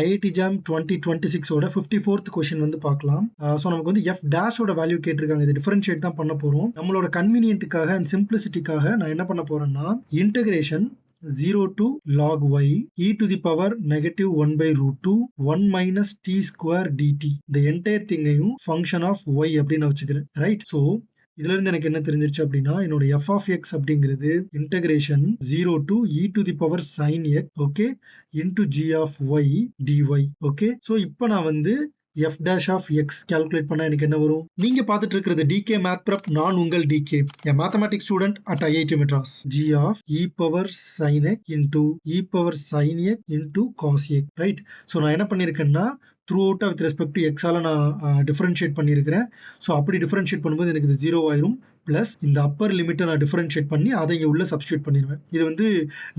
IIT jam 2026 ஓட 54th question வந்து பார்க்கலாம். ஸோ நமக்கு வந்து எஃப் டேஷோட வேல்யூ கேட்டிருக்காங்க. இது டிஃபரன்ஷியேட் தான் பண்ண போறோம். நம்மளோட கன்வீனியன்ட்டுக்காக அண்ட் சிம்பிளிசிட்டிக்காக நான் என்ன பண்ண போறேன்னா integration 0 to log y e to the power negative 1 by root 2 1 minus t square dt the entire thing ஐயும் function of y அப்படின்னு வச்சுக்கிறேன். ரைட். ஸோ இதுல இருந்து எனக்கு என்ன தெரிஞ்சிருச்சு அப்படின்னா என்னோட எஃப் ஆஃப் எக்ஸ் அப்படிங்கிறது integration 0 to e to the power sin x okay into g of y dy okay. So இப்போ நான் வந்து f dash of x calculate பண்ணா எனக்கு என்ன வரும்? நீங்க பார்த்துட்டு இருக்கிறது DK Math Prep, நான் உங்கள் DK, a mathematics student at IIT Madras. G of e power sin x into e power sin x into cos x, right? So நான் என்ன பண்ணிருக்கேன்னா throughout with respect to x ஆல நான் differentiate பண்ணியிருக்கிறேன். So அப்படி differentiate பண்ணும்போது எனக்கு இது 0 ஆயிரும். பிளஸ் இந்த அப்பர் லிமிட்டை நான் டிஃபரன்ஷியேட் பண்ணி அதை இங்கே உள்ள சப்ஸ்டியூட் பண்ணிடுவேன். இது வந்து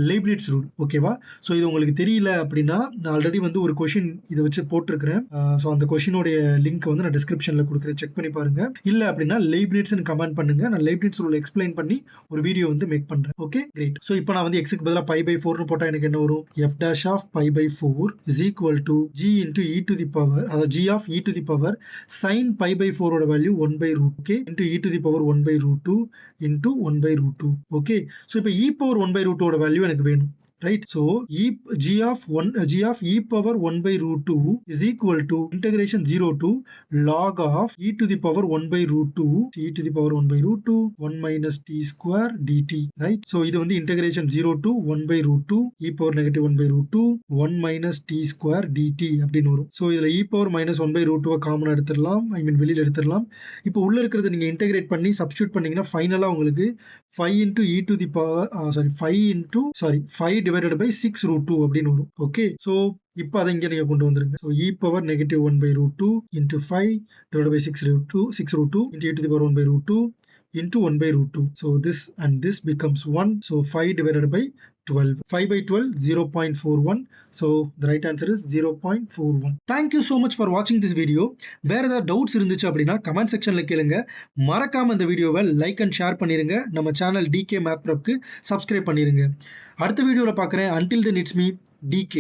லெய்ப்னிட்ஸ் ரூல், ஓகேவா? ஸோ இது உங்களுக்கு தெரியல அப்படின்னா நான் ஆல்ரெடி வந்து ஒரு கொஷின் இதை வச்சு போட்டிருக்கிறேன். ஸோ அந்த கொஷினோடைய லிங்க் வந்து நான் டிஸ்கிரிப்ஷனில் கொடுக்குறேன், செக் பண்ணி பாருங்க. இல்லை அப்படின்னா லெய்ப்னிட்ஸ்னு கமெண்ட் பண்ணுங்க, நான் லெய்ப்னிட்ஸ் ரூல் எக்ஸ்பிளைன் பண்ணி ஒரு வீடியோ வந்து மேக் பண்றேன். Okay, great. ஸோ இப்போ நான் வந்து எக்ஸுக்கு பதிலாக π/4னு போட்டால் எனக்கு என்ன வரும்? F dash of π/4 is equal to G into E to the power, அதாவது G of E to the power sine π/4 ஓட value 1/√, okay, into E to the power 1/√2 into 1/√2. Okay. So இப்போ e பவர் 1/√2 ஓட value எனக்கு வேணும். right? So g of e power 1/√2 is equal to integration 0 to log of e to the power 1/√2 e to the power 1/√2 1 minus t square dt, right? So இது வந்து integration 0 to 1/√2 e power negative 1/√2 1 minus t square dt அப்படின்னு வரும். So இதுல e power minus 1/√2 common எடுத்துடலாம், ஐ மீன் வெளியில் எடுத்துடலாம். இப்போ உள்ள இருக்கிறத நீங்க இன்டெகிரேட் பண்ணி சப்ஸ்டியூட் பண்ணீங்கன்னா ஃபைனலா உங்களுக்கு 5 into e to the power 5 divided by 6√2 அப்படின்னு வரும். ஓகே. ஸோ இப்போ அதை இங்கே நீங்க கொண்டு வந்துருங்க. So e power negative 1/√2 into 5 divided by 6√2 into e to the power 1/√2 into 1/√2. So this and this becomes 1. So 5 divided by 12. 5/12 0.41. So the right answer is 0.41. Thank you so much for watching this video. வேற ஏதாவது doubts இருந்துச்சு அப்படின்னா comment செக்ஷன்ல கேளுங்க. மறக்காம இந்த வீடியோவை like and share பண்ணிருங்க. நம்ம சேனல் DK Math Prepக்கு சப்ஸ்கிரைப் பண்ணிருங்க. அடுத்த வீடியோல பார்க்குறேன். Until then it's me DK.